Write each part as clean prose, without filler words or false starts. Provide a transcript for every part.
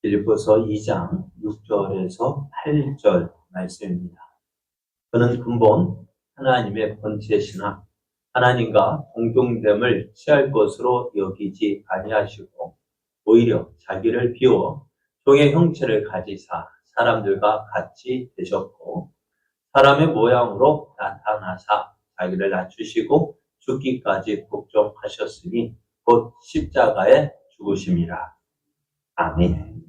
빌립보서 2장 6절에서 8절 말씀입니다. 그는 근본 하나님의 본체 신앙, 하나님과 동등됨을 취할 것으로 여기지 아니하시고 오히려 자기를 비워 종의 형체를 가지사 사람들과 같이 되셨고 사람의 모양으로 나타나사 자기를 낮추시고 죽기까지 복종하셨으니 곧 십자가에 죽으심이라. 아멘.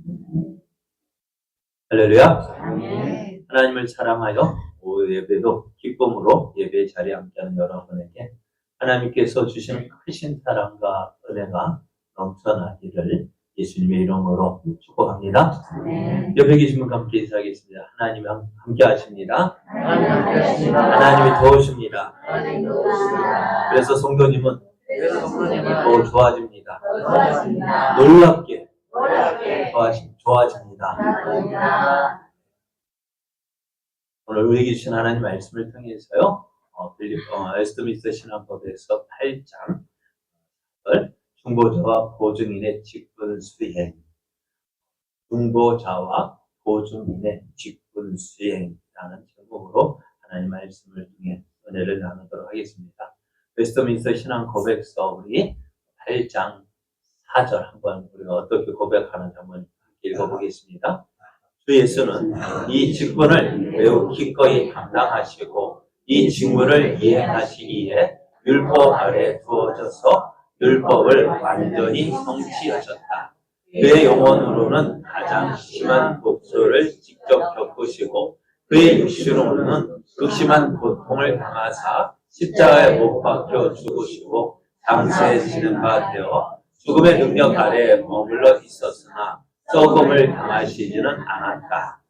할렐루야. 아멘. 하나님을 사랑하여 오후 예배도 기쁨으로 예배 자리에 함께하는 여러분에게 하나님께서 주시는 크신 사랑과 은혜가 넘쳐나기를 예수님의 이름으로 축복합니다. 아멘. 옆에 계신 분과 함께 인사하겠습니다. 하나님이 함께 하십니다. 하나님 함께 하십니다. 하나님이 도우십니다. 하나님 도우십니다. 그래서 성도님은 더 좋아집니다. 도와주십니다. 놀랍게 놀랍게 좋아집니다. 감사합니다. 오늘 우리에게 주신 하나님 말씀을 통해서요. 에스더미스 신앙법에서 8장 중보자와 보증인의 직분 수행, 중보자와 보증인의 직분 수행이라는 제목으로 하나님 말씀을 통해 은혜를 나누도록 하겠습니다. 웨스터민스터 신앙 고백서 우리 8장 4절 한번 우리가 어떻게 고백하는지 한번 읽어보겠습니다. 주 예수는 이 직분을 매우 기꺼이 감당하시고 이 직무를 이행하시기에 율법 아래 두어져서 율법을 완전히 성취하셨다. 그의 영혼으로는 가장 심한 복수를 직접 겪으시고 그의 육신으로는 극심한 고통을 당하사 십자가에 못 박혀 죽으시고 장세지는 바 되어 죽음의 능력 아래 머물러 있었으나 썩음을 당하시지는 않았다.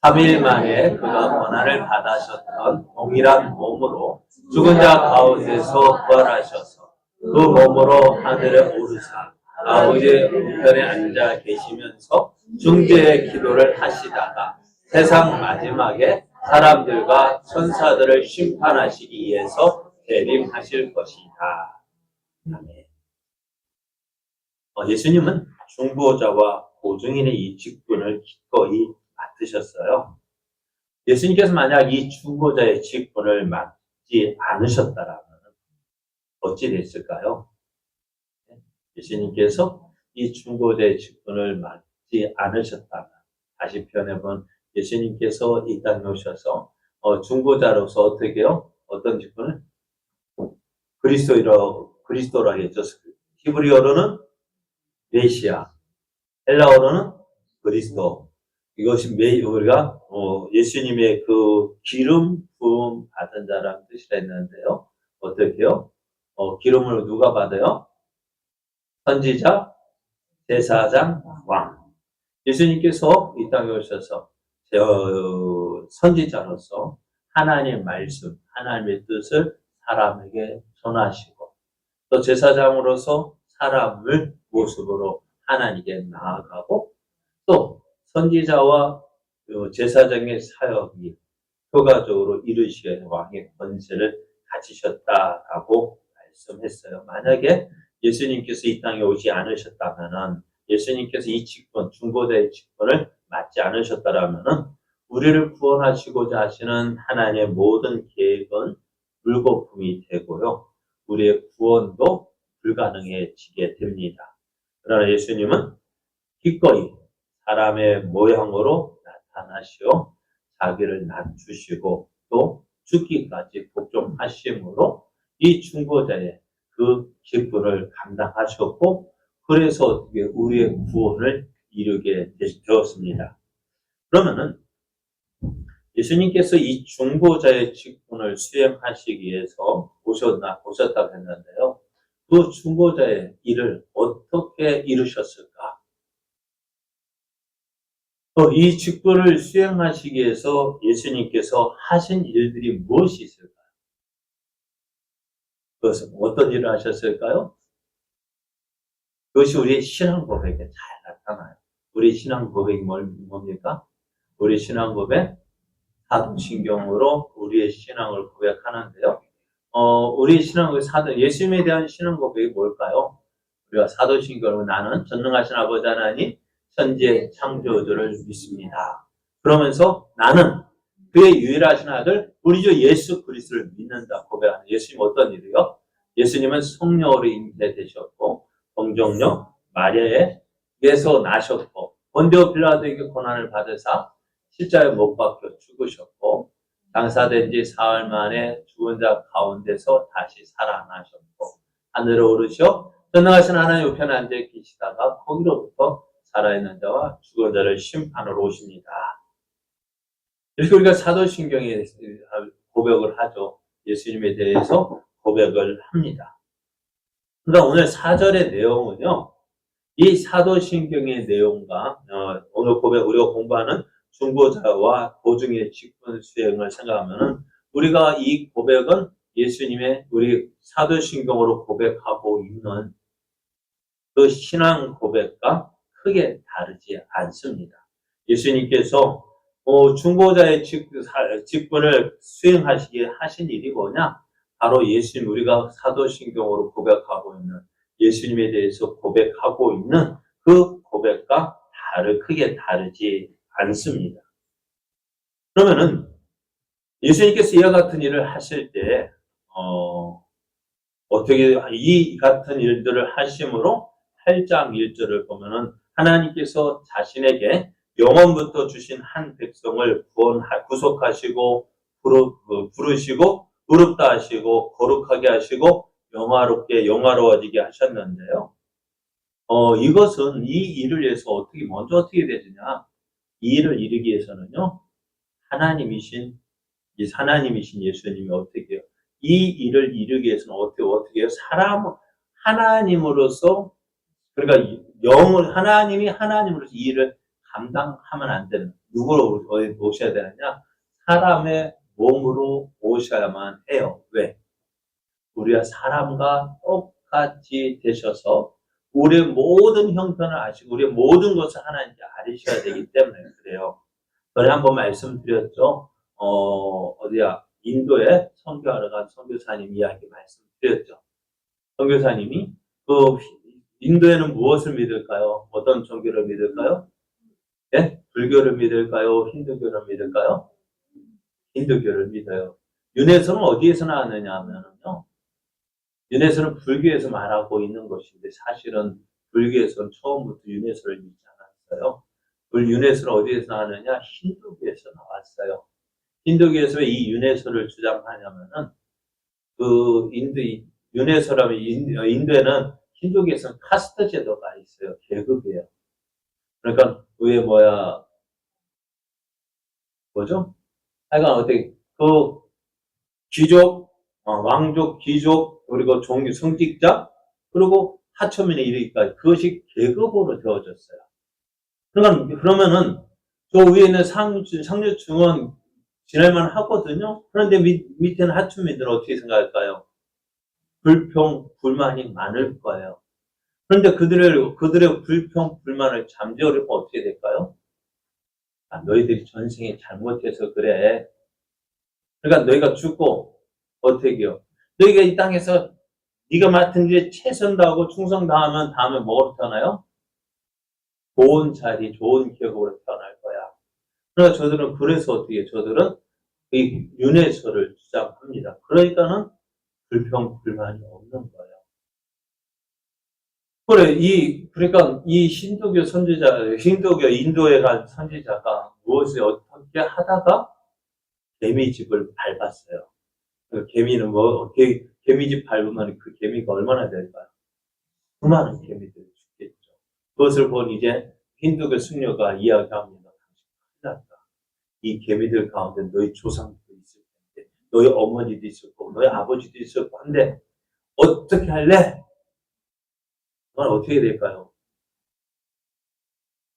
3일 만에 그가 고난을 받으셨던 동일한 몸으로 죽은 자 가운데서 부활하셔서 그 몸으로 하늘에 오르사 아버지의 우편에 앉아 계시면서 중재의 기도를 하시다가 세상 마지막에 사람들과 천사들을 심판하시기 위해서 재림하실 것이다. 아멘. 예수님은 중보자와 보증인의 이 직분을 기꺼이 맡으셨어요. 예수님께서 만약 이 중보자의 직분을 맡지 않으셨다면 어찌 됐을까요? 예수님께서 이 중보자의 직분을 맡지 않으셨다면 다시 표현해본 예수님께서 이 땅에 오셔서 중보자로서 어떻게 해요? 어떤 직분을? 그리스도라고 했죠. 히브리어로는 메시아, 헬라어로는 그리스도. 이것이 우리가 예수님의 그 기름 부음 받은 자라는 뜻이라 했는데요. 어떻게요? 기름을 누가 받아요? 선지자, 제사장, 왕. 예수님께서 이 땅에 오셔서 선지자로서 하나님의 말씀, 하나님의 뜻을 사람에게 전하시고 또 제사장으로서 사람을 모습으로 하나님께 나아가고 또 선지자와 제사장의 사역이 효과적으로 이루시게 왕의 권세를 가지셨다라고 말씀했어요. 만약에 예수님께서 이 땅에 오지 않으셨다면은 예수님께서 이 직분, 중보자의 직분을 맡지 않으셨다라면은 우리를 구원하시고자 하시는 하나님의 모든 계획은 물거품이 되고요. 우리의 구원도 불가능해지게 됩니다. 그러나 예수님은 기꺼이 사람의 모양으로 나타나시어 자기를 낮추시고 또 죽기까지 복종하심으로 이 중보자의 그 직분을 감당하셨고 그래서 어떻게 우리의 구원을 이루게 되었습니다. 그러면은 예수님께서 이 중보자의 직분을 수행하시기 위해서 오셨다고 했는데요. 그 중보자의 일을 어떻게 이루셨을까? 이 직분을 수행하시기 위해서 예수님께서 하신 일들이 무엇이 있을까요? 그것은 어떤 일을 하셨을까요? 그것이 우리의 신앙 고백에 잘 나타나요. 우리 신앙 고백이 뭡니까? 우리 신앙 고백, 사도신경으로 우리의 신앙을 고백하는데요. 우리 신앙 고백, 예수님에 대한 신앙 고백이 뭘까요? 우리가 사도신경으로 나는 전능하신 아버지 하나님, 천지의 창조주를 믿습니다. 그러면서 나는 그의 유일하신 아들 우리 주 예수 그리스도를 믿는다 고백하는 예수님 어떤 일이요? 예수님은 성령으로 잉태되셨고 동정녀 마리아에게서 나셨고 본디오 빌라도에게 고난을 받으사 십자가에 못 박혀 죽으셨고 장사된 지 사흘 만에 죽은 자 가운데서 다시 살아나셨고 하늘로 오르셔 전능하신 하나님 우편에 앉아 계시다가 거기로부터 살아있는 자와 죽은 자를 심판으로 오십니다. 이렇게 우리가 사도신경에 고백을 하죠. 예수님에 대해서 고백을 합니다. 그러니까 오늘 4절의 내용은요. 이 사도신경의 내용과 오늘 고백 우리가 공부하는 중보자와 보증의 직분 수행을 생각하면 우리가 이 고백은 예수님의 우리 사도신경으로 고백하고 있는 그 신앙 고백과 크게 다르지 않습니다. 예수님께서 중보자의 직분을 수행하시기에 하신 일이 뭐냐? 바로 예수님 우리가 사도신경으로 고백하고 있는 예수님에 대해서 고백하고 있는 그 고백과 크게 다르지 않습니다. 그러면은 예수님께서 이와 같은 일을 하실 때 어떻게 이 같은 일들을 하심으로 8장 1절을 보면은 하나님께서 자신에게 영원부터 주신 한 백성을 구속하시고 부르시고 의롭다 하시고 거룩하게 하시고 영화로워지게 하셨는데요. 이것은 이 일을 위해서 먼저 어떻게 되느냐? 이 일을 이루기 위해서는요. 하나님이신 예수님이 어떻게 해요? 이 일을 이루기 위해서는 어떻게 해요? 하나님으로서 그러니까 하나님이 하나님으로서 이 일을 감당하면 안 되는 누구로 오셔야 되느냐? 사람의 몸으로 오셔야만 해요. 왜? 우리가 사람과 똑같이 되셔서 우리의 모든 형편을 아시고 우리의 모든 것을 하나님께 알으셔야 되기 때문에 그래요. 전에 한번 말씀드렸죠. 인도에 선교하러 간 선교사님 이야기 말씀드렸죠. 선교사님이 인도에는 무엇을 믿을까요? 어떤 종교를 믿을까요? 예? 불교를 믿을까요? 힌두교를 믿을까요? 힌두교를 믿어요. 윤회선은 어디에서 나왔느냐 하면요. 윤회선은 불교에서 말하고 있는 것인데 사실은 불교에서는 처음부터 윤회선을 믿지 않았어요. 윤회선은 어디에서 나왔느냐? 힌두교에서 나왔어요. 힌두교에서 이 윤회선을 주장하냐면은 윤회선라면 인도에는 힌두교에서는 카스트 제도가 있어요. 계급이에요. 그러니까 하여간 귀족, 왕족, 귀족, 그리고 성직자, 그리고 하천민에 이르기까지 그것이 계급으로 되어졌어요. 그러면은 저 위에는 상류층은 지낼만 하거든요. 그런데 밑에는 하천민들은 어떻게 생각할까요? 불만이 많을 거예요. 그런데 그들의 불만을 잠재우려면 어떻게 될까요? 너희들이 전생에 잘못해서 그래. 그러니까 너희가 죽고 어떻게 해요? 너희가 이 땅에서 네가 맡은 일에 최선 다하고 충성 다하면 다음에 뭐로 태어나요? 좋은 자리, 좋은 기억으로 태어날 거야. 그러니까 그래서 어떻게 해요? 저들은 이 윤회설을 주장합니다. 그러니까는 불만이 없는 거예요. 그러니까 이 힌두교 인도에 간 선지자가 무엇을 어떻게 하다가 개미집을 밟았어요. 개미는 개미집 밟으면 그 개미가 얼마나 될까요? 수많은 개미들이 죽겠죠. 그것을 본 이제 힌두교 승려가 이야기합니다. 큰일 났다. 이 개미들 가운데 너희 조상도 있을 텐데, 너희 어머니도 있었고, 너희 아버지도 있었고 한데, 어떻게 할래? 그건 어떻게 될까요?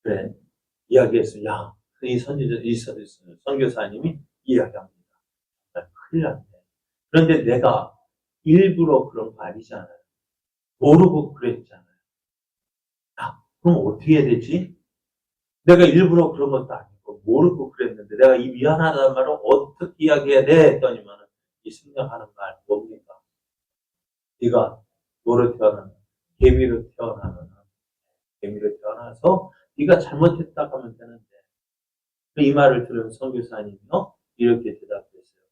그래. 이야기했어. 이 선교사님이 이야기합니다. 큰일 났네. 그런데 내가 일부러 그런 거 아니잖아요. 모르고 그랬잖아요. 그럼 어떻게 해야 되지? 내가 일부러 그런 것도 아니고 모르고 그랬는데 내가 이 미안하다는 말을 어떻게 이야기해야 돼? 했더니만 이 승려하는 말 뭡니까? 네가 뭐로 태어나는? 개미로 태어나서 네가 잘못했다 하면 되는데. 이 말을 들은 선교사님이요 이렇게 대답했어요.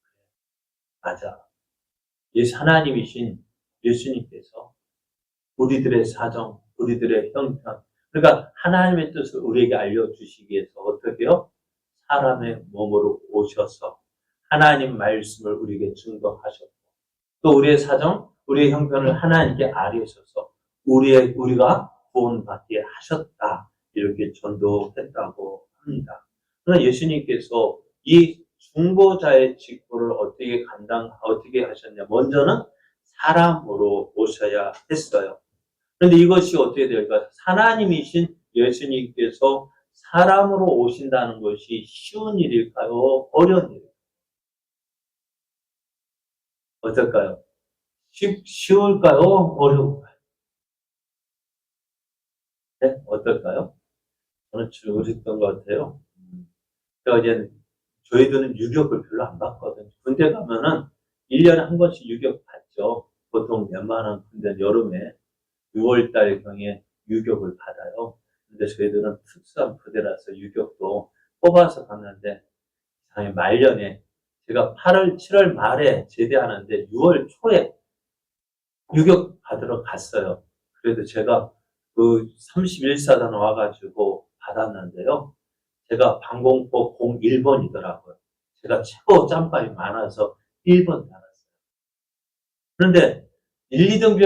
맞아. 하나님이신 예수님께서 우리들의 사정, 우리들의 형편, 그러니까 하나님의 뜻을 우리에게 알려주시기 위해서 어떻게요? 사람의 몸으로 오셔서 하나님 말씀을 우리에게 증거하셨고 또 우리의 사정, 우리의 형편을 하나님께 알리셔서 우리가 구원받게 하셨다. 이렇게 전도했다고 합니다. 그러나 예수님께서 이 중보자의 직분을 어떻게 하셨냐. 먼저는 사람으로 오셔야 했어요. 그런데 이것이 어떻게 될까? 하나님이신 예수님께서 사람으로 오신다는 것이 쉬운 일일까요? 어려운 일일까요? 어떨까요? 쉬울까요? 어려울까요? 네? 어떨까요? 저는 어렸던 것 같아요. 그러니까 이제 저희들은 유격을 별로 안 받거든요. 군대 가면은 1년에 한 번씩 유격 받죠. 보통 웬만한 군대 여름에 6월달 경에 유격을 받아요. 근데 저희들은 특수한 부대라서 유격도 뽑아서 갔는데 말년에 제가 7월 말에 제대하는데 6월 초에 유격 받으러 갔어요. 그래도 제가 그 31사단 와가지고 받았는데요. 제가 방공포 01번이더라고요. 제가 최고 짬밥이 많아서 1번 받았어요. 그런데 1, 2등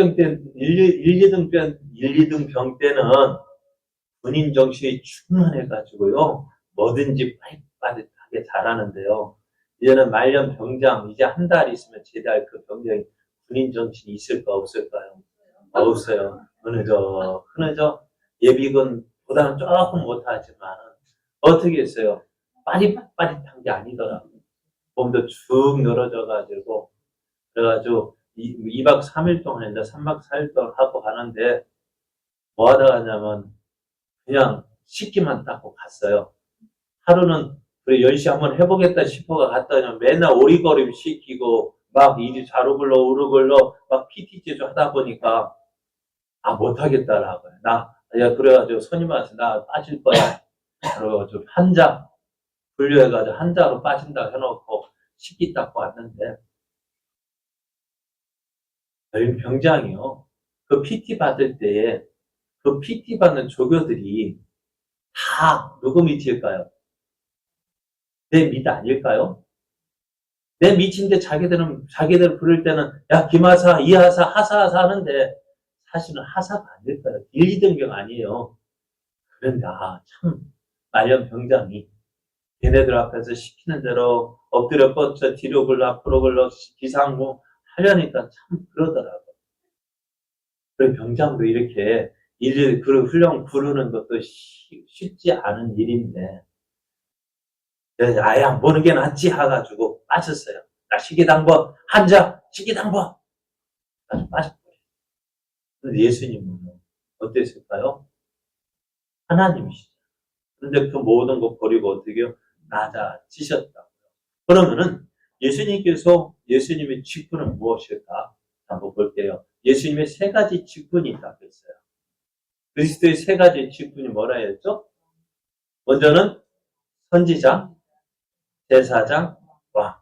병 때는 군인 정신이 충만해가지고요. 뭐든지 빠릿빠릿하게 잘하는데요. 이제는 말년 병장, 이제 한 달 있으면 제대할 그 병장이 군인 정신이 있을까 없을까요? 없어요. 흐느적. 예비군보다는 조금 못하지만 어떻게 했어요? 빠릿빠릿한 게 아니더라고요. 몸도 축 늘어져가지고 그래가지고 2박 3일 동안 했는데 3박 4일 동안 하고 가는데 뭐 하다 가냐면 그냥 식기만 닦고 갔어요. 하루는 그래 열심히 한번 해보겠다 싶어가 갔더니 맨날 오리걸음 시키고 막 이리 좌르글러 우르글러 막 PT제조 하다 보니까 못하겠다라고요. 그래가지고 손님한테 나 빠질 거야. 그래가지고 한자 분류해가지고 한자로 빠진다 해놓고 식기 닦고 왔는데 병장이요. 그 PT 받을 때에 그 PT 받는 조교들이 다 누구 밑일까요? 내 밑 아닐까요? 내 밑인데 자기들 부를 때는 야 김하사, 이하사, 하사하사 하는데 사실은 하사가 아닐까요? 1, 2등병 아니에요. 그런데 참 말년 병장이 걔네들 앞에서 시키는 대로 엎드려 뻗쳐 뒤로 굴러 앞으로 굴러 기상무 하려니까 참 그러더라고요. 그리고 병장도 이렇게 훈련 부르는 것도 쉽지 않은 일인데 아예 안 보는 게 낫지 해가지고 빠졌어요. 나 시기당번 한자 시기당번 아주 빠졌어요. 근데 예수님은 어땠을까요? 하나님이시죠. 그런데 그 모든 거 버리고 어떻게요? 낮아지셨다. 그러면은 예수님의 직분은 무엇일까? 한번 볼게요. 예수님의 세 가지 직분이 있다고 했어요. 그리스도의 세 가지 직분이 뭐라 했죠? 먼저는 선지자, 제사장, 왕.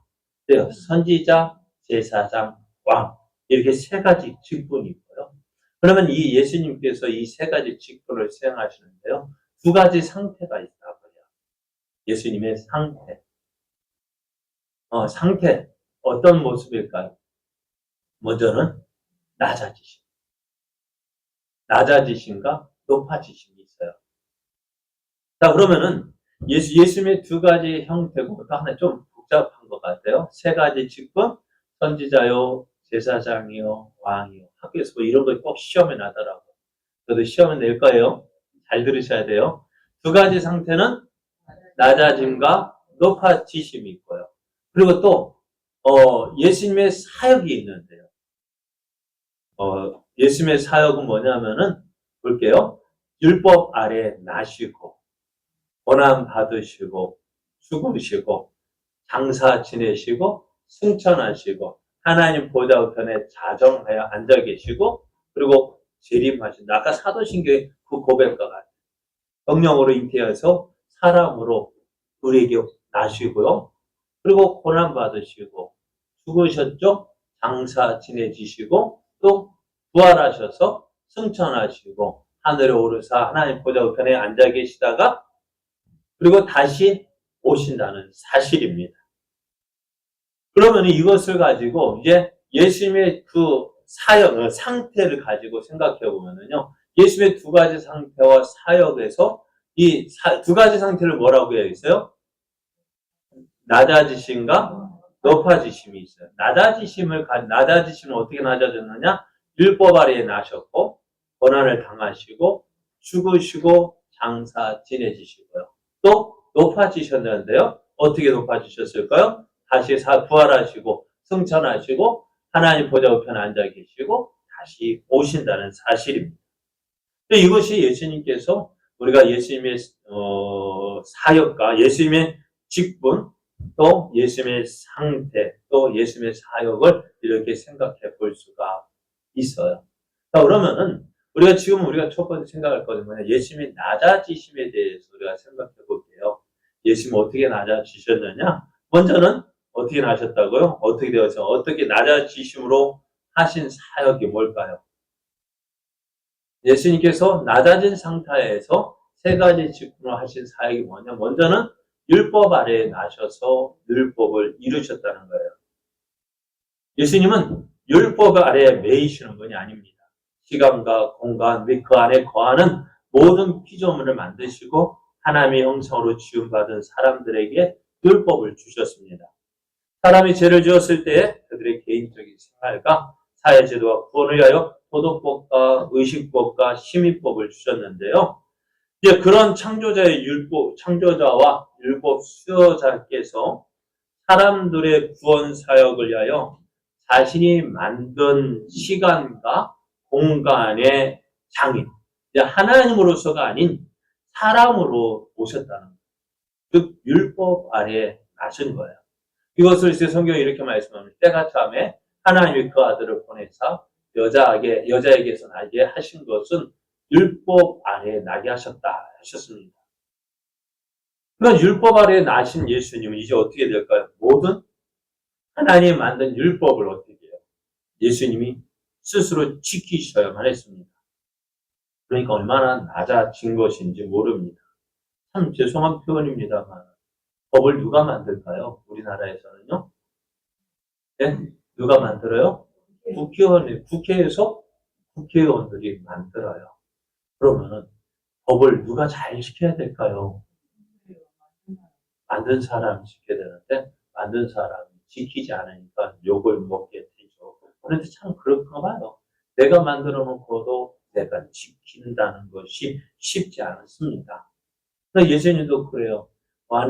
그래요. 선지자, 제사장, 왕. 이렇게 세 가지 직분이 있고요. 그러면 이 예수님께서 이 세 가지 직분을 수행하시는데요. 두 가지 상태가 있다고요. 예수님의 상태. 상태. 어떤 모습일까요? 먼저는 낮아지심과 높아지심이 있어요. 자, 그러면은 예수님의 두 가지 형태고 또 하나 좀 복잡한 것 같아요. 세 가지 직분, 선지자요, 제사장이요, 왕이요. 학교에서 뭐 이런 거 꼭 시험에 나더라고요. 저도 시험에 낼 거예요. 잘 들으셔야 돼요. 두 가지 상태는 낮아짐과 높아지심이 있고요. 그리고 또 예수님의 사역이 있는데요. 예수님의 사역은 뭐냐면은 볼게요. 율법 아래 나시고 고난 받으시고 죽으시고 장사 지내시고 승천하시고 하나님 보좌 우편에 자정하여 앉아 계시고 그리고 재림하신다. 아까 사도신경의 그 고백과 같아요. 성령으로 잉태해서 사람으로 우리에게 나시고요. 그리고 고난받으시고 죽으셨죠? 장사 지내지시고 또 부활하셔서 승천하시고 하늘에 오르사 하나님 보좌 우편에 앉아 계시다가 그리고 다시 오신다는 사실입니다. 그러면 이것을 가지고 이제 예수님의 그 사역, 상태를 가지고 생각해 보면은요, 예수님의 두 가지 상태와 사역에서 이 두 가지 상태를 뭐라고 해야 있어요? 낮아지심과 높아지심이 있어요. 낮아지심은 어떻게 낮아졌느냐? 율법 아래에 나셨고, 고난을 당하시고, 죽으시고, 장사 지내지시고요. 또 높아지셨는데요. 어떻게 높아지셨을까요? 다시 부활하시고, 승천하시고, 하나님 보좌 우편에 앉아 계시고, 다시 오신다는 사실입니다. 이것이 예수님께서 우리가 예수님의 사역과 예수님의 직분, 또 예수님의 상태, 또 예수님의 사역을 이렇게 생각해 볼 수가 있어요. 자, 그러면은 우리가 첫 번째 생각할 것은 뭐냐? 예수님의 낮아지심에 대해서 우리가 생각해 볼게요. 예수님 어떻게 낮아지셨느냐? 먼저는 어떻게 나셨다고요? 어떻게 낮아지심으로 하신 사역이 뭘까요? 예수님께서 낮아진 상태에서 세 가지 직분을 하신 사역이 뭐냐? 먼저는 율법 아래에 나셔서 율법을 이루셨다는 거예요. 예수님은 율법 아래에 매이시는 분이 아닙니다. 시간과 공간 및 그 안에 거하는 모든 피조물을 만드시고 하나님의 형상으로 지음받은 사람들에게 율법을 주셨습니다. 사람이 죄를 지었을 때 그들의 개인적인 생활과 사회제도와 구원을 위하여 도덕법과 의식법과 시민법을 주셨는데요. 이제 그런 창조자와 율법 수여자께서 사람들의 구원 사역을 위하여 자신이 만든 시간과 공간의 장인, 하나님으로서가 아닌 사람으로 오셨다는 거예요. 즉 율법 아래에 나신 거예요. 이것을 이제 성경이 이렇게 말씀합니다. 때가 참에 하나님이 그 아들을 보내사 여자에게서 나게 하신 것은 율법 아래에 나게 하셨습니다. 그런 율법 아래에 나신 예수님은 이제 어떻게 될까요? 모든 하나님이 만든 율법을 어떻게 해요? 예수님이 스스로 지키셔야만 했습니다. 그러니까 얼마나 낮아진 것인지 모릅니다. 참 죄송한 표현입니다만 법을 누가 만들까요? 우리나라에서는요. 네? 누가 만들어요? 국회에서 국회의원들이 만들어요. 그러면은 법을 누가 잘 지켜야 될까요? 만든 사람이 지켜야 되는데 만든 사람이 지키지 않으니까 욕을 먹게 되죠. 그런데 참 그렇구나 봐요. 내가 만들어 놓고도 내가 지킨다는 것이 쉽지 않습니다. 예수님도 그래요.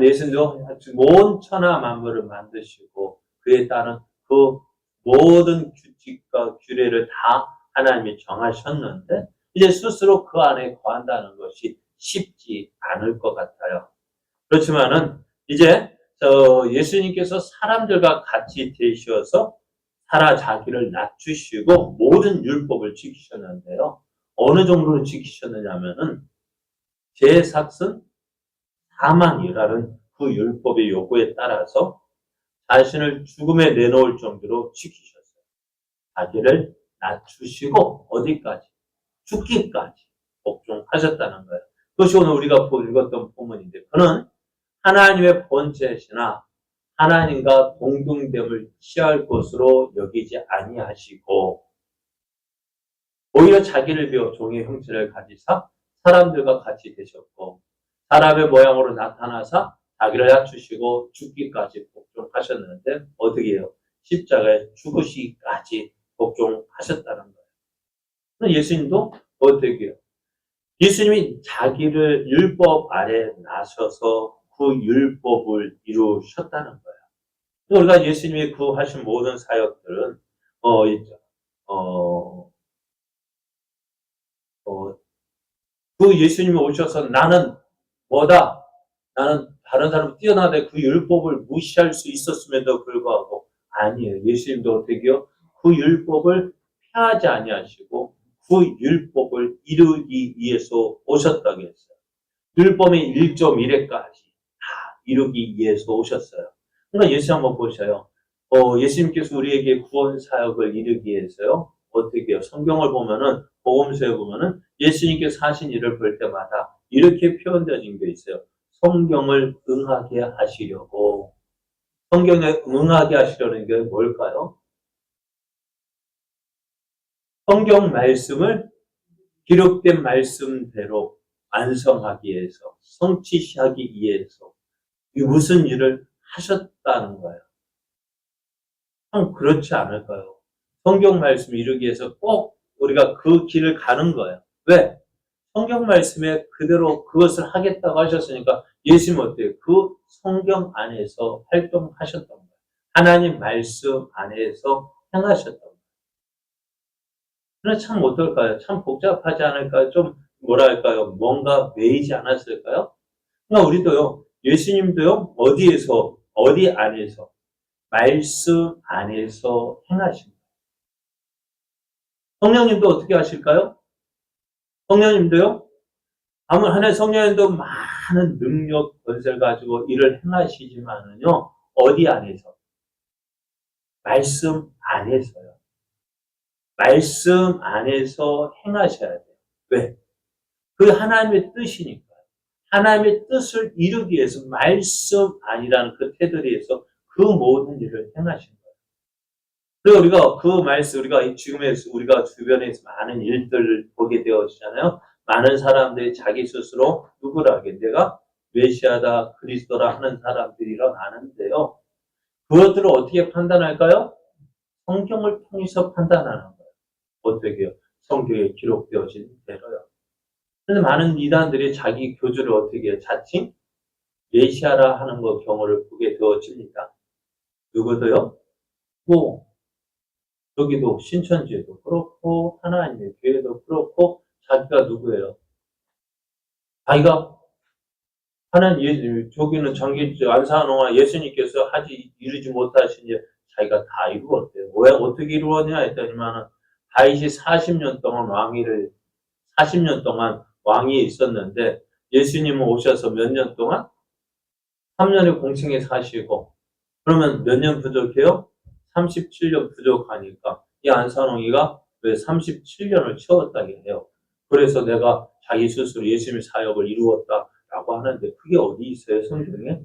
예수님도 온 천하 만물을 만드시고 그에 따른 그 모든 규칙과 규례를 다 하나님이 정하셨는데 이제 스스로 그 안에 거한다는 것이 쉽지 않을 것 같아요. 그렇지만은 이제 예수님께서 사람들과 같이 되셔서 자기를 낮추시고 모든 율법을 지키셨는데요. 어느 정도로 지키셨느냐면은 제삭슨 사망이라는 그 율법의 요구에 따라서 자신을 죽음에 내놓을 정도로 지키셨어요. 자기를 낮추시고 어디까지? 죽기까지 복종하셨다는 거예요. 그것이 오늘 우리가 읽었던 본문인데 그는 하나님의 본체시나 하나님과 동등됨을 취할 것으로 여기지 아니하시고 오히려 자기를 비워 종의 형체를 가지사 사람들과 같이 되셨고 사람의 모양으로 나타나사 자기를 낮추시고 죽기까지 복종하셨는데 어떻게 해요? 십자가에 죽으시기까지 복종하셨다는 거예요. 예수님도 어떻게 해요? 예수님이 자기를 율법 아래 나셔서 그 율법을 이루셨다는 거예요. 우리가 예수님이 그 하신 모든 사역들은 그 예수님이 오셔서 나는 뭐다? 나는 다른 사람 뛰어나되 그 율법을 무시할 수 있었음에도 불구하고 아니에요. 예수님도 어떻게 해요? 그 율법을 폐하지 아니하시고 그 율법을 이루기 위해서 오셨다고 했어요. 율법의 1.1회까지 다 이루기 위해서 오셨어요. 그러니까 예수 한번 보셔요. 예수님께서 우리에게 구원 사역을 이루기 위해서요. 어떻게 해요? 성경을 보면은, 복음서에 보면은 예수님께서 하신 일을 볼 때마다 이렇게 표현되어진 게 있어요. 성경을 응하게 하시려고. 성경에 응하게 하시려는 게 뭘까요? 성경 말씀을 기록된 말씀대로 완성하기 위해서, 성취하기 위해서 무슨 일을 하셨다는 거예요. 참 그렇지 않을까요? 성경 말씀 이루기 위해서 꼭 우리가 그 길을 가는 거예요. 왜? 성경 말씀에 그대로 그것을 하겠다고 하셨으니까 예수님 어때요? 그 성경 안에서 활동하셨던 거예요. 하나님 말씀 안에서 행하셨던 거예요. 그러나 참 어떨까요? 참 복잡하지 않을까요? 좀 뭐랄까요? 뭔가 매이지 않았을까요? 그러니까 우리도요, 예수님도요, 어디 안에서, 말씀 안에서 행하십니다. 성령님도 어떻게 하실까요? 성령님도요, 하나님 성령님도 많은 능력, 권세를 가지고 일을 행하시지만은요, 어디 안에서? 말씀 안에서요. 말씀 안에서 행하셔야 돼요. 왜? 그 하나님의 뜻이니까요. 하나님의 뜻을 이루기 위해서 말씀 안이라는 그 테두리에서 그 모든 일을 행하신 거예요. 그리고 우리가 그 말씀, 우리가 주변에서 많은 일들을 보게 되었잖아요. 많은 사람들이 자기 스스로 누구라 하게 내가 메시아다, 그리스도라 하는 사람들이 일어나는데요. 그것들을 어떻게 판단할까요? 성경을 통해서 판단하는 거예요. 어떻게요? 성경에 기록되어진 대로요. 그래서 많은 이단들이 자기 교주를 어떻게 해요? 자칭 메시아라 하는 거 경우를 보게 되어집니다. 누구도요? 여기도 신천지에도 그렇고 하나님의 교회도 그렇고 자기가 누구예요? 자기가 하나님 저기는 안산홍아 예수님께서 이루지 못하신 일 자기가 다 이루었대요. 왜 어떻게 이루었냐 했더니만은 다윗이 40년 동안 40년 동안 왕위에 있었는데 예수님은 오셔서 몇 년 동안? 3년의 공생에 사시고 그러면 몇 년 부족해요? 37년 부족하니까 이 안산홍이가 왜 37년을 채웠다고 해요. 그래서 내가 자기 스스로 예수님의 사역을 이루었다라고 하는데 그게 어디 있어요? 성경에?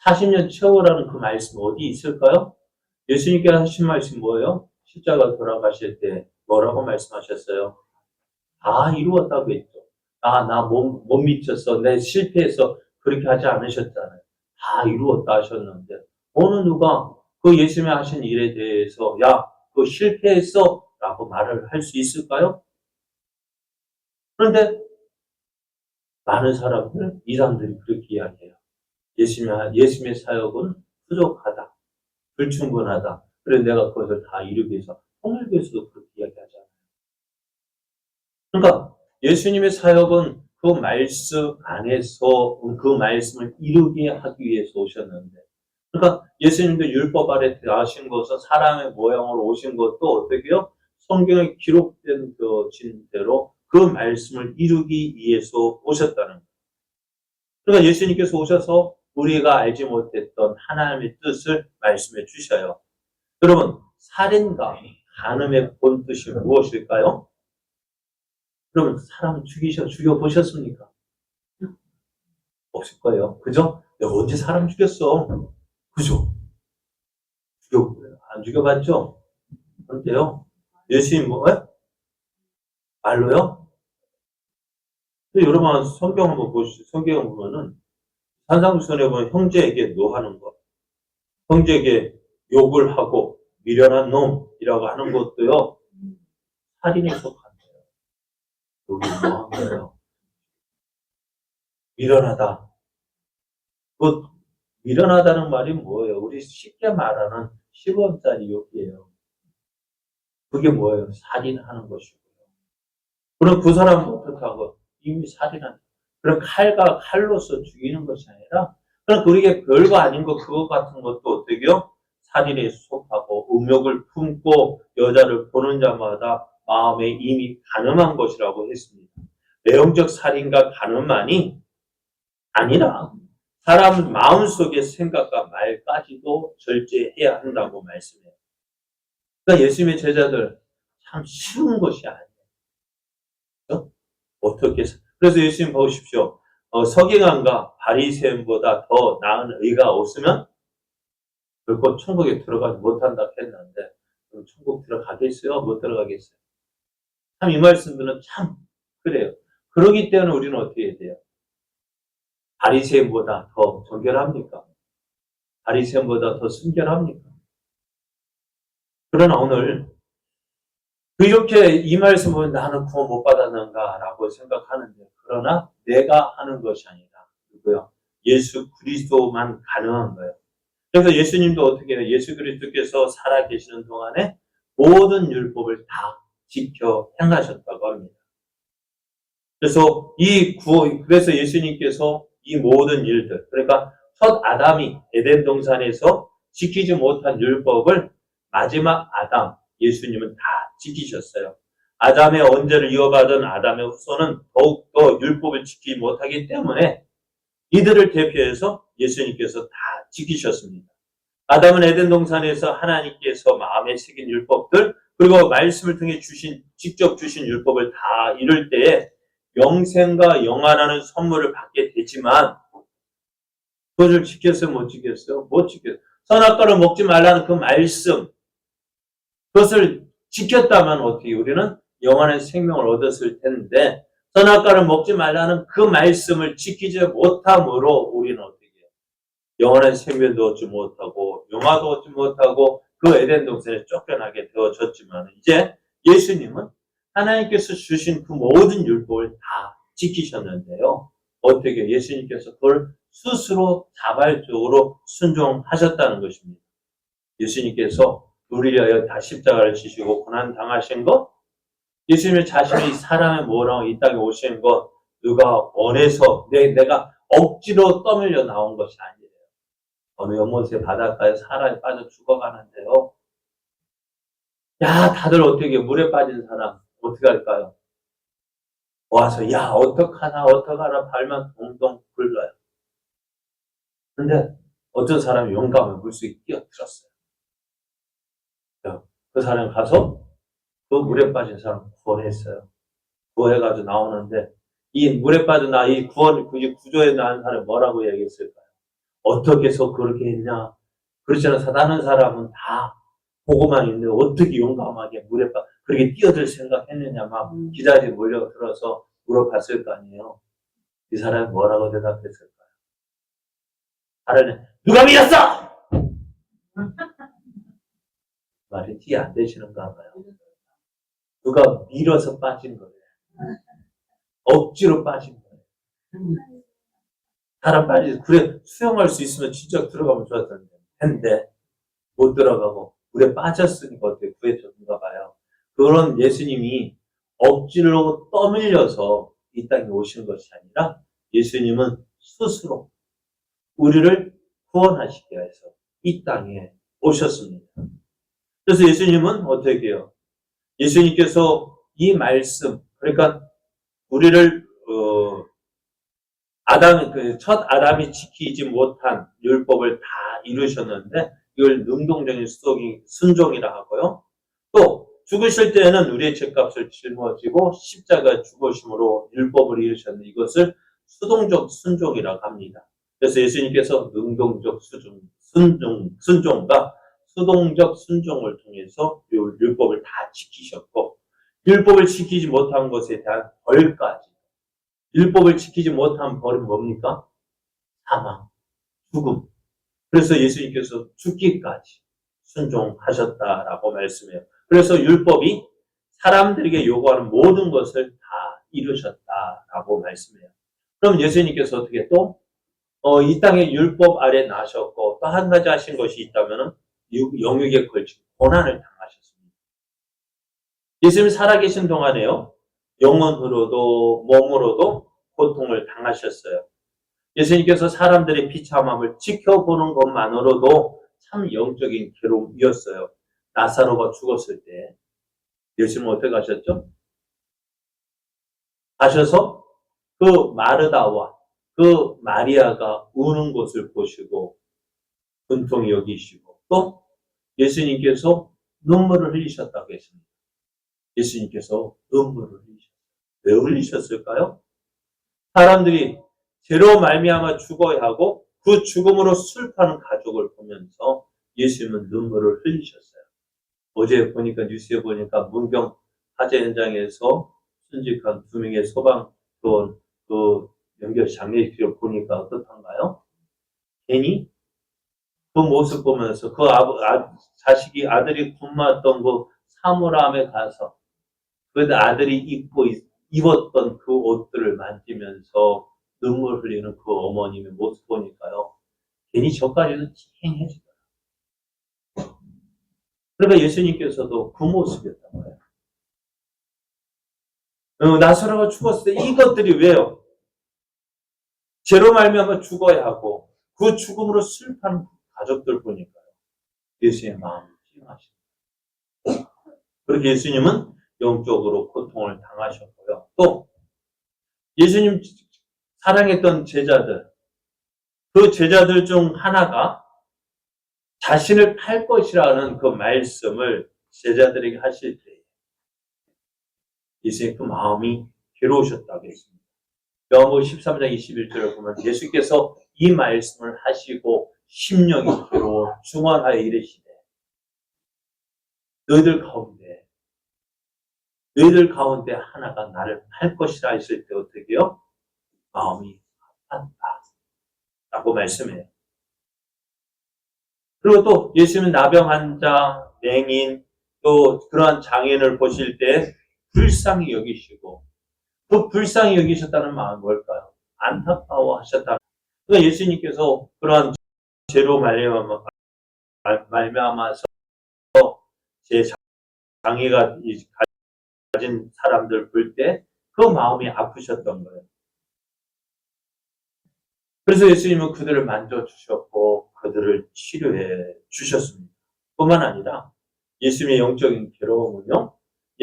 40년 채우라는 그 말씀 어디 있을까요? 예수님께서 하신 말씀 뭐예요? 십자가 돌아가실 때 뭐라고 말씀하셨어요? 다 이루었다고 했죠. 나 못 미쳤어. 내 실패해서 그렇게 하지 않으셨잖아요. 다 이루었다 하셨는데 어느 누가 그 예수님이 하신 일에 대해서 그거 실패했어 라고 말을 할 수 있을까요? 그런데 많은 이사람들이 그렇게 이야기해요. 예수님의 사역은 부족하다. 불충분하다. 그래서 내가 그것을 다 이루기 위해서 통일교에서도 그렇게 이야기하잖아요. 그러니까 예수님의 사역은 그 말씀 안에서 그 말씀을 이루게 하기 위해서 오셨는데 그러니까 예수님도 율법 아래 나신 것은 사람의 모양으로 오신 것도 어떻게요? 성경에 기록된 대로 그 말씀을 이루기 위해서 오셨다는 거예요. 그러니까 예수님께서 오셔서 우리가 알지 못했던 하나님의 뜻을 말씀해 주셔요. 여러분, 살인과 간음의 본뜻이 무엇일까요? 여러분, 사람 죽여보셨습니까? 없을 거예요. 그죠? 내가 언제 사람 죽였어? 그죠? 안 죽여봤죠? 그런데요, 예수님 말로요? 근데 여러분, 성경 한번 보시죠. 성경 보면은, 산상수훈에 보면 형제에게 노하는 것, 형제에게 욕을 하고 미련한 놈이라고 하는 것도요, 살인에 속한대요. 여기 뭐 한 거예요? 미련하다. 미련하다는 말이 뭐예요? 우리 쉽게 말하는 10원짜리 욕이에요. 그게 뭐예요? 살인하는 것이고요. 그럼 그 사람은 어떻게 하고? 이미 살인한, 그럼 칼로서 죽이는 것이 아니라, 그럼 우리가 별거 아닌 그거 같은 것도 어떻게요? 살인에 속하고, 음욕을 품고, 여자를 보는 자마다 마음에 이미 간음한 것이라고 했습니다. 내용적 살인과 간음만이 아니라 사람 마음속의 생각과 말까지도 절제해야 한다고 말씀해요. 그러니까 예수님의 제자들 참 쉬운 것이 아니에요. 그렇죠? 어떻게 해서. 그래서 예수님 보십시오. 서기관과 바리새인보다 더 나은 의가 없으면 결코 천국에 들어가지 못한다 했는데 그럼 천국 들어가겠어요? 못 들어가겠어요? 참 이 말씀들은 참 그래요. 그러기 때문에 우리는 어떻게 해야 돼요? 바리새인보다 더 정결합니까? 바리새인보다 더 순결합니까? 그러나 오늘 이렇게 이 말씀 보면 나는 구원 못 받았는가라고 생각하는데 그러나 내가 하는 것이 아니라 누구요? 예수 그리스도만 가능한 거예요. 그래서 예수님도 어떻게 해요? 예수 그리스도께서 살아 계시는 동안에 모든 율법을 다 지켜 행하셨다고 합니다. 그래서 예수님께서 이 모든 일들, 그러니까 첫 아담이 에덴 동산에서 지키지 못한 율법을 마지막 아담, 예수님은 다 지키셨어요. 아담의 언제를 이어받은 아담의 후손은 더욱더 율법을 지키지 못하기 때문에 이들을 대표해서 예수님께서 다 지키셨습니다. 아담은 에덴 동산에서 하나님께서 마음에 새긴 율법들, 그리고 말씀을 통해 직접 주신 율법을 다 이룰 때에 영생과 영원하는 선물을 받게 되지만 그것을 지켰어요? 못 지켰어요? 못 지켰어요. 선악과를 먹지 말라는 그 말씀, 그것을 지켰다면 어떻게 우리는 영원한 생명을 얻었을 텐데 선악과를 먹지 말라는 그 말씀을 지키지 못함으로 우리는 어떻게 해요? 영원한 생명도 얻지 못하고 영화도 얻지 못하고 그 에덴 동산에 쫓겨나게 되어졌지만 이제 예수님은 하나님께서 주신 그 모든 율법을 다 지키셨는데요. 어떻게 예수님께서 그걸 스스로 자발적으로 순종하셨다는 것입니다. 예수님께서 우리를 위하여 다 십자가를 지시고 고난 당하신 것, 예수님의 자신이 사람의 모랑 이 땅에 오신 것 누가 원해서 내가 억지로 떠밀려 나온 것이 아니에요. 어느 연못의 바닷가에 사람이 빠져 죽어가는데요. 야, 다들 어떻게 물에 빠진 사람 어떻게 할까요? 와서 야 어떡하나 발만 동동 굴러요. 근데 어떤 사람이 용감한 물속에 뛰어들었어요. 그 사람이 가서 그 물에 빠진 사람 구원했어요. 구해가지고 나오는데 이 물에 빠진 이 구조에 나온 사람이 뭐라고 얘기했을까요? 어떻게 해서 그렇게 했냐? 그렇잖아. 다른 사람은 다 보고만 있는데 어떻게 용감하게 물에 그렇게 뛰어들 생각했느냐 막 기자들이 몰려들어서 물어봤을 거 아니에요. 이 사람이 뭐라고 대답했을까요? 하루는 누가 믿었어? 말이 이해 안 되시는가 봐요. 누가 밀어서 빠진 거예요. 억지로 빠진 거예요. 사람 빠지 그래 수영할 수 있으면 진짜 들어가면 좋았을 텐데 못 들어가고 물에 빠졌으니까 어떻게 구해줬는가 봐요. 그런 예수님이 억지로 떠밀려서 이 땅에 오신 것이 아니라 예수님은 스스로 우리를 구원하시기 위해서 이 땅에 오셨습니다. 그래서 예수님은 어떻게 해요? 예수님께서 이 말씀, 그러니까 우리를 첫 아담이 지키지 못한 율법을 다 이루셨는데 이걸 능동적인 순종이라 하고요. 또 죽으실 때에는 우리의 죄값을 짊어지고 십자가 죽으심으로 율법을 이루셨는데 이것을 수동적 순종이라고 합니다. 그래서 예수님께서 능동적 순종과 수동적 순종을 통해서 율법을 다 지키셨고 율법을 지키지 못한 것에 대한 벌까지 율법을 지키지 못한 벌은 뭡니까? 사망, 죽음. 그래서 예수님께서 죽기까지 순종하셨다라고 말씀해요. 그래서 율법이 사람들에게 요구하는 모든 것을 다 이루셨다라고 말씀해요. 그럼 예수님께서 어떻게 또 이 땅에 율법 아래 나셨고 또 한 가지 하신 것이 있다면 영육에 걸친 고난을 당하셨습니다. 예수님이 살아계신 동안에요. 영혼으로도 몸으로도 고통을 당하셨어요. 예수님께서 사람들의 비참함을 지켜보는 것만으로도 참 영적인 괴로움이었어요. 나사로가 죽었을 때 예수님은 어떻게 하셨죠? 가셔서 그 마르다와 그 마리아가 우는 것을 보시고 분통히 여기시고 또 예수님께서 눈물을 흘리셨다고 했습니다. 예수님께서 눈물을 흘리셨어요. 왜 흘리셨을까요? 사람들이 죄로 말미암아 죽어야 하고 그 죽음으로 슬퍼하는 가족을 보면서 예수님은 눈물을 흘리셨어요. 어제 보니까 뉴스에 보니까 문경 화재 현장에서 순직한 2명의 소방대원 그 연결 장례식을 보니까 어떻던가요? 괜히 그 모습 보면서 그 자식이 아들이 굶었던 그 사물함에 가서 그 아들이 입었던 그 옷들을 만지면서 눈물 흘리는 그 어머님의 모습 보니까요. 괜히 저까지는 찡해지더라고요. 그러니까 예수님께서도 그 모습이었단 거예요. 나사로가 죽었을 때 이것들이 왜요? 죄로 말미암아 죽어야 하고 그 죽음으로 슬퍼하는 가족들 보니까요. 예수님의 마음이 찡하십니다. 그렇게 예수님은 영적으로 고통을 당하셨고요. 또 예수님 사랑했던 제자들, 그 제자들 중 하나가 자신을 팔 것이라는 그 말씀을 제자들에게 하실 때 예수님 그 마음이 괴로우셨다고 했습니다. 요한복음 13장 21절을 보면 예수께서 이 말씀을 하시고 심령이 괴로워 중환하여 이르시되 너희들 가운데 하나가 나를 팔 것이라 했을 때 어떻게 해요? 마음이 아팠다 라고 말씀해요. 그리고 또 예수님은 나병 환자, 맹인, 또 그러한 장애인을 보실 때 불쌍히 여기시고 그 불쌍히 여기셨다는 마음은 뭘까요? 안타까워하셨다. 그러니까 예수님께서 그러한 죄로 말미암아서 제 장애가 가진 사람들 볼 때 그 마음이 아프셨던 거예요. 그래서 예수님은 그들을 만져주셨고 그들을 치료해 주셨습니다. 뿐만 아니라 예수님의 영적인 괴로움은요.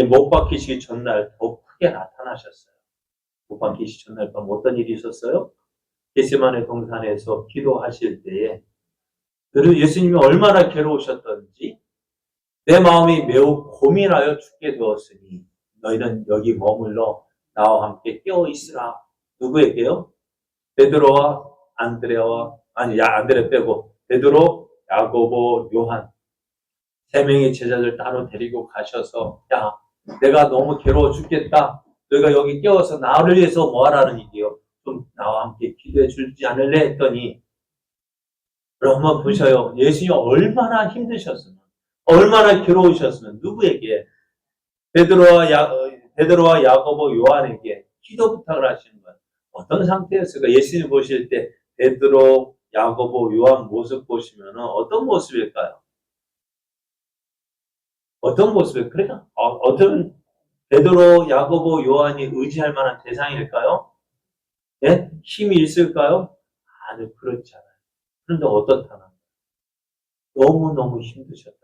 못 박히시기 전날 더 크게 나타나셨어요. 못 박히시기 전날 밤 어떤 일이 있었어요? 겟세마네 동산에서 기도하실 때에 예수님이 얼마나 괴로우셨던지 내 마음이 매우 고민하여 죽게 되었으니 너희는 여기 머물러 나와 함께 깨어 있으라. 누구에게요? 베드로와 안드레와 안드레 빼고 베드로, 야고보, 요한 3명의 제자들 따로 데리고 가셔서 야 내가 너무 괴로워 죽겠다. 너희가 여기 깨워서 나를 위해서 뭐 하라는 얘기요? 좀 나와 함께 기도해 주지 않을래? 했더니 그럼 한번 보셔요. 예수님이 얼마나 힘드셨으면 얼마나 괴로우셨으면 누구에게? 베드로와 야고보, 요한에게 기도 부탁을 하시는 거예요. 어떤 상태였을까? 예수님 보실 때 베드로, 야고보, 요한 모습 보시면 어떤 모습일까요? 어떤 모습일까요? 그러니까 어떤 베드로, 야고보, 요한이 의지할 만한 대상일까요? 네? 힘이 있을까요? 아주 그렇지 않아요. 그런데 어떻다나 너무너무 힘드셨다.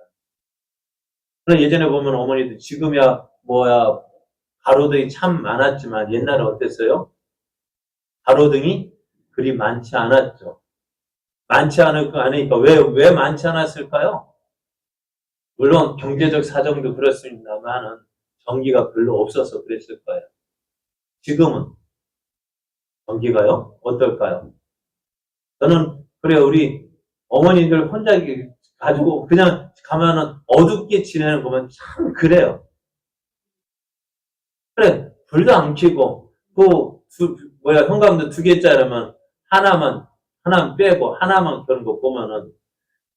예전에 보면 어머니들 지금이야 가로등이 참 많았지만 옛날에 어땠어요? 가로등이 그리 많지 않았죠. 많지 않으니까 왜 많지 않았을까요? 물론 경제적 사정도 그렇습니다만은 전기가 별로 없어서 그랬을 거예요. 지금은 전기가요? 어떨까요? 저는 그래요. 우리 어머니들 혼자 가지고 그냥 가면은 어둡게 지내는 거 보면 참 그래요. 그래 불도 안 켜고 현관도 2개짜리면 하나만 빼고 하나만 켜는 거 보면은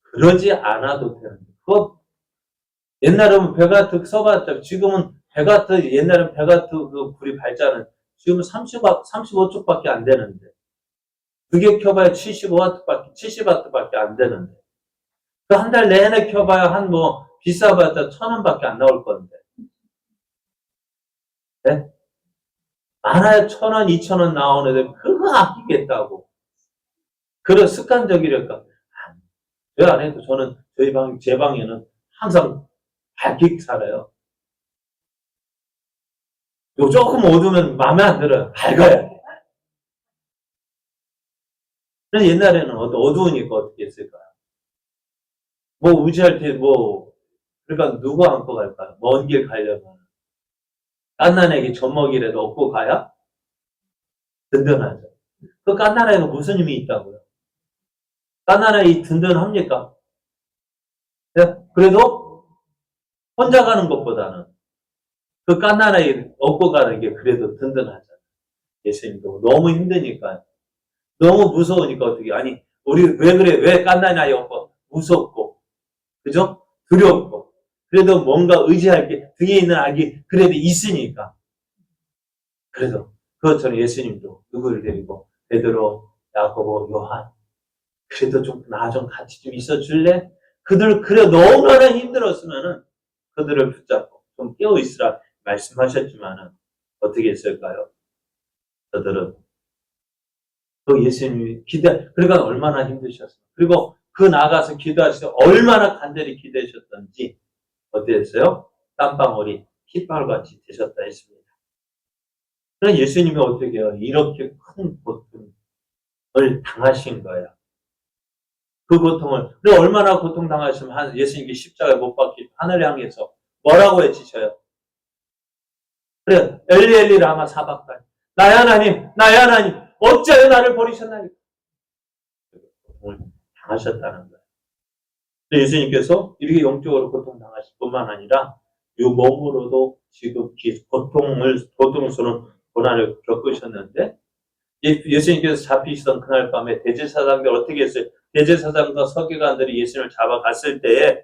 그러지 않아도 되는데 그거 옛날에는 배가트 써봤자 지금은 옛날엔 배가트 그 불이 발자는 지금은 35쪽밖에 안 되는데 2개 켜봐야 70W밖에 안 되는데 그 한 달 내내 켜봐야 비싸봤자 1,000원밖에 안 나올 건데 네? 많아야 1,000원, 2,000원 나오는데 그거 아끼겠다고 그런 습관적이랄까 왜 안 해도 저는 제 방에는 항상 밝게 살아요. 조금 어두우면 마음에 안 들어요. 밝아야 돼. 그래서 옛날에는 어두우니까 어떻게 했을까요? 뭐 의지할 때 그러니까 누구 안고 갈까요? 먼 길 가려면. 갓난아기 젖먹이라도 업고 가야 든든하죠. 그 갓난아기가 무슨 힘이 있다고요? 갓난아기 든든합니까? 네? 그래도 혼자 가는 것보다는 그 갓난아기 업고 가는 게 그래도 든든하잖아요. 예수님도 너무 힘드니까. 너무 무서우니까 어떻게, 아니, 우리 왜 그래? 왜 갓난아기 업고 무섭고, 그죠? 두렵고. 그래도 뭔가 의지할 게 등에 있는 악이 그래도 있으니까. 그래서 그것처럼 예수님도 누구를 데리고 베드로, 야고보, 요한 그래도 좀 나 좀 같이 좀 있어 줄래? 그들 그래 너무나 힘들었으면은 그들을 붙잡고 좀 깨어 있으라 말씀하셨지만은 어떻게 했을까요? 그들은 그 예수님이 그러니까 얼마나 힘드셨어요. 그리고 그 나가서 기도하셔서 얼마나 간절히 기도하셨던지 어땠어요? 땀방울이 핏방울같이 되셨다 했습니다. 그럼 예수님이 어떻게 해요? 이렇게 큰 고통을 당하신 거예요. 그 고통을, 그래 얼마나 고통당하시면 예수님께 십자가에 못 박히 하늘 향해서 뭐라고 외치셔요? 그래 엘리 엘리 라마 사박다니 나의 하나님 어찌하여 나를 버리셨나이까? 고통을 당하셨다는 거예요. 예수님께서 이렇게 영적으로 고통당하실 뿐만 아니라 이 몸으로도 지금 고통스러운 고난을 겪으셨는데 예수님께서 잡히시던 그날 밤에 대제사장들 어떻게 했어요? 대제사장과 서기관들이 예수님을 잡아갔을 때에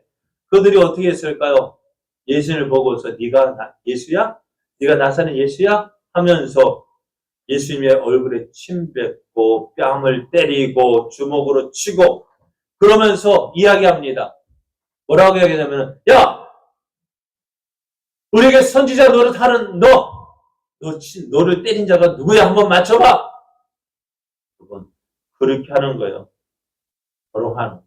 그들이 어떻게 했을까요? 예수님을 보고서 네가 예수야? 네가 나사렛 예수야? 하면서 예수님의 얼굴에 침 뱉고 뺨을 때리고 주먹으로 치고 그러면서 이야기합니다. 뭐라고 이야기하냐면 야! 우리에게 선지자 노릇하는 너를 때린 자가 누구야? 한번 맞춰봐! 그건 그렇게 하는 거예요. 거룩하는 거예요.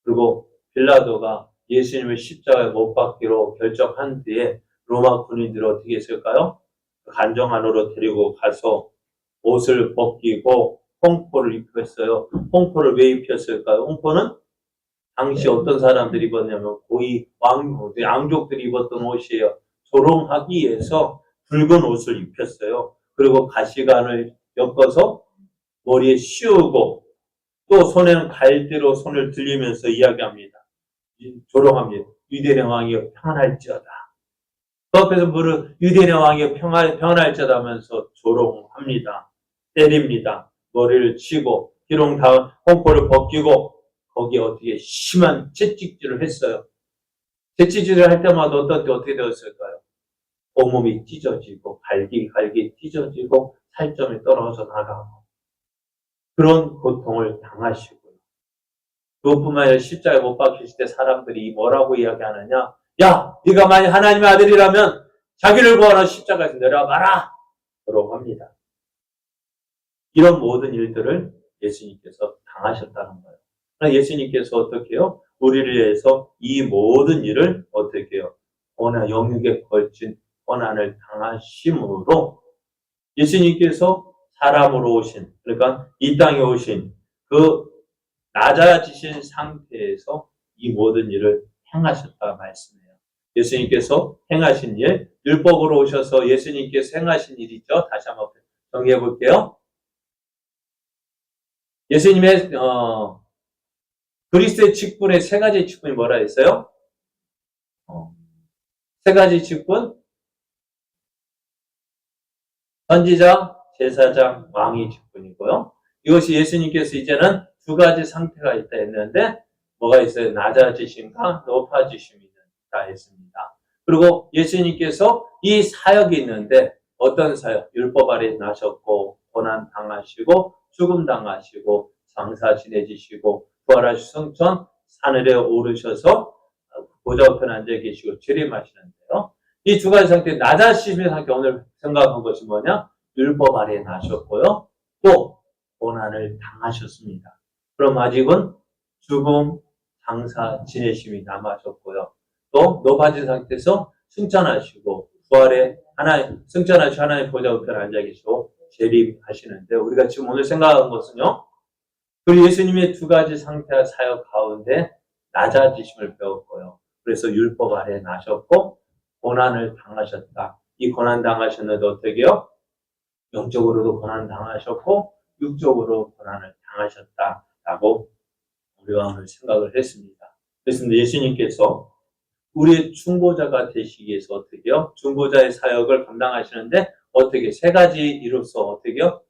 그리고 빌라도가 예수님을 십자가에 못 박기로 결정한 뒤에 로마 군인들이 어떻게 했을까요? 간정 안으로 데리고 가서 옷을 벗기고 홍포를 입혔어요. 홍포를 왜 입혔을까요? 홍포는 당시 어떤 사람들이 입었냐면 고위 왕족들이 입었던 옷이에요. 조롱하기 위해서 붉은 옷을 입혔어요. 그리고 가시관을 엮어서 머리에 씌우고 또 손에는 갈대로 손을 들리면서 이야기합니다. 조롱합니다. 유대인의 왕이 평안할지어다. 그 앞에서 유대인의 왕이 평안할지어다 하면서 조롱합니다. 때립니다. 머리를 치고 기롱 다음 홍포를 벗기고 거기에 어떻게 심한 채찍질을 했어요. 채찍질을 할 때마다 어떻게 되었을까요? 온몸이 찢어지고 갈기 찢어지고 살점이 떨어져 나가고 그런 고통을 당하시고요. 그것뿐만 아니라 십자가에 못 박히실 때 사람들이 뭐라고 이야기하느냐? 야, 네가 만약 하나님의 아들이라면 자기를 구하러 십자가에서 내려와봐라! 라고 합니다. 이런 모든 일들을 예수님께서 당하셨다는 거예요. 그러나 예수님께서 어떻게 해요? 우리를 위해서 이 모든 일을 어떻게 해요? 영육에 걸친 고난을 당하심으로 예수님께서 사람으로 오신, 그러니까 이 땅에 오신 그 낮아지신 상태에서 이 모든 일을 행하셨다 말씀해요. 예수님께서 행하신 일, 율법으로 오셔서 예수님께서 행하신 일이죠. 다시 한번 정리해 볼게요. 예수님의 그리스도의 직분의 세 가지 직분이 뭐라 했어요? 세 가지 직분, 선지자, 제사장, 왕의 직분이고요. 이것이 예수님께서 이제는 두 가지 상태가 있다 했는데 뭐가 있어요? 낮아지심과 높아지심이 있다 했습니다. 그리고 예수님께서 이 사역이 있는데 어떤 사역? 율법 아래 나셨고 고난 당하시고 죽음 당하시고 장사 지내지시고 부활하신 성천 하늘에 오르셔서 보좌 우편에 앉아 계시고 재림하시는데요. 이 두 가지 상태, 낮아지심의 상태 오늘 생각한 것이 뭐냐? 율법 아래 나셨고요. 또 고난을 당하셨습니다. 그럼 아직은 죽음, 장사, 지내심이 남아졌고요. 또 높아진 상태에서 승천하시고 부활에 승천하시고 하나님 보좌 우편에 앉아 계시고 재림하시는데 우리가 지금 오늘 생각한 것은요. 그리고 예수님의 두 가지 상태와 사역 가운데 낮아지심을 배웠고요. 그래서 율법 아래 나셨고 고난을 당하셨다. 이 고난 당하셨는데 어떻게요? 영적으로도 고난 당하셨고 육적으로 고난을 당하셨다라고 우리가 오늘 생각을 했습니다. 그래서 예수님께서 우리의 중보자가 되시기 위해서 어떻게요? 중보자의 사역을 감당하시는데 어떻게 세 가지 이로써 어떻게요?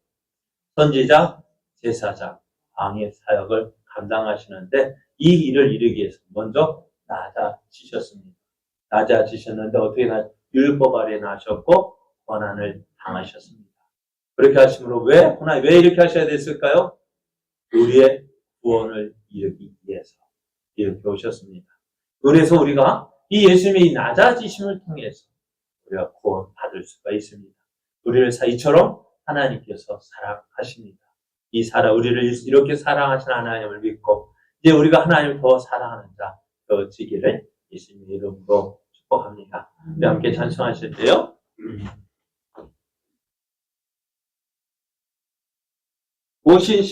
선지자, 제사장, 왕의 사역을 감당하시는데 이 일을 이루기 위해서 먼저 낮아지셨습니다. 낮아지셨는데 어떻게 율법 아래 나셨고 고난을 당하셨습니다. 그렇게 하심으로 왜 이렇게 하셔야 됐을까요? 우리의 구원을 이루기 위해서 이렇게 오셨습니다. 그래서 우리가 이 예수님의 낮아지심을 통해서 우리가 구원받을 수가 있습니다. 우리를 이처럼 하나님께서 사랑하십니다. 우리를 이렇게 사랑하신 하나님을 믿고 이제 우리가 하나님을 더 사랑하는 자 되어지기를 예수님의 이름으로 축복합니다. 우리 함께 찬송하실 때요. 오신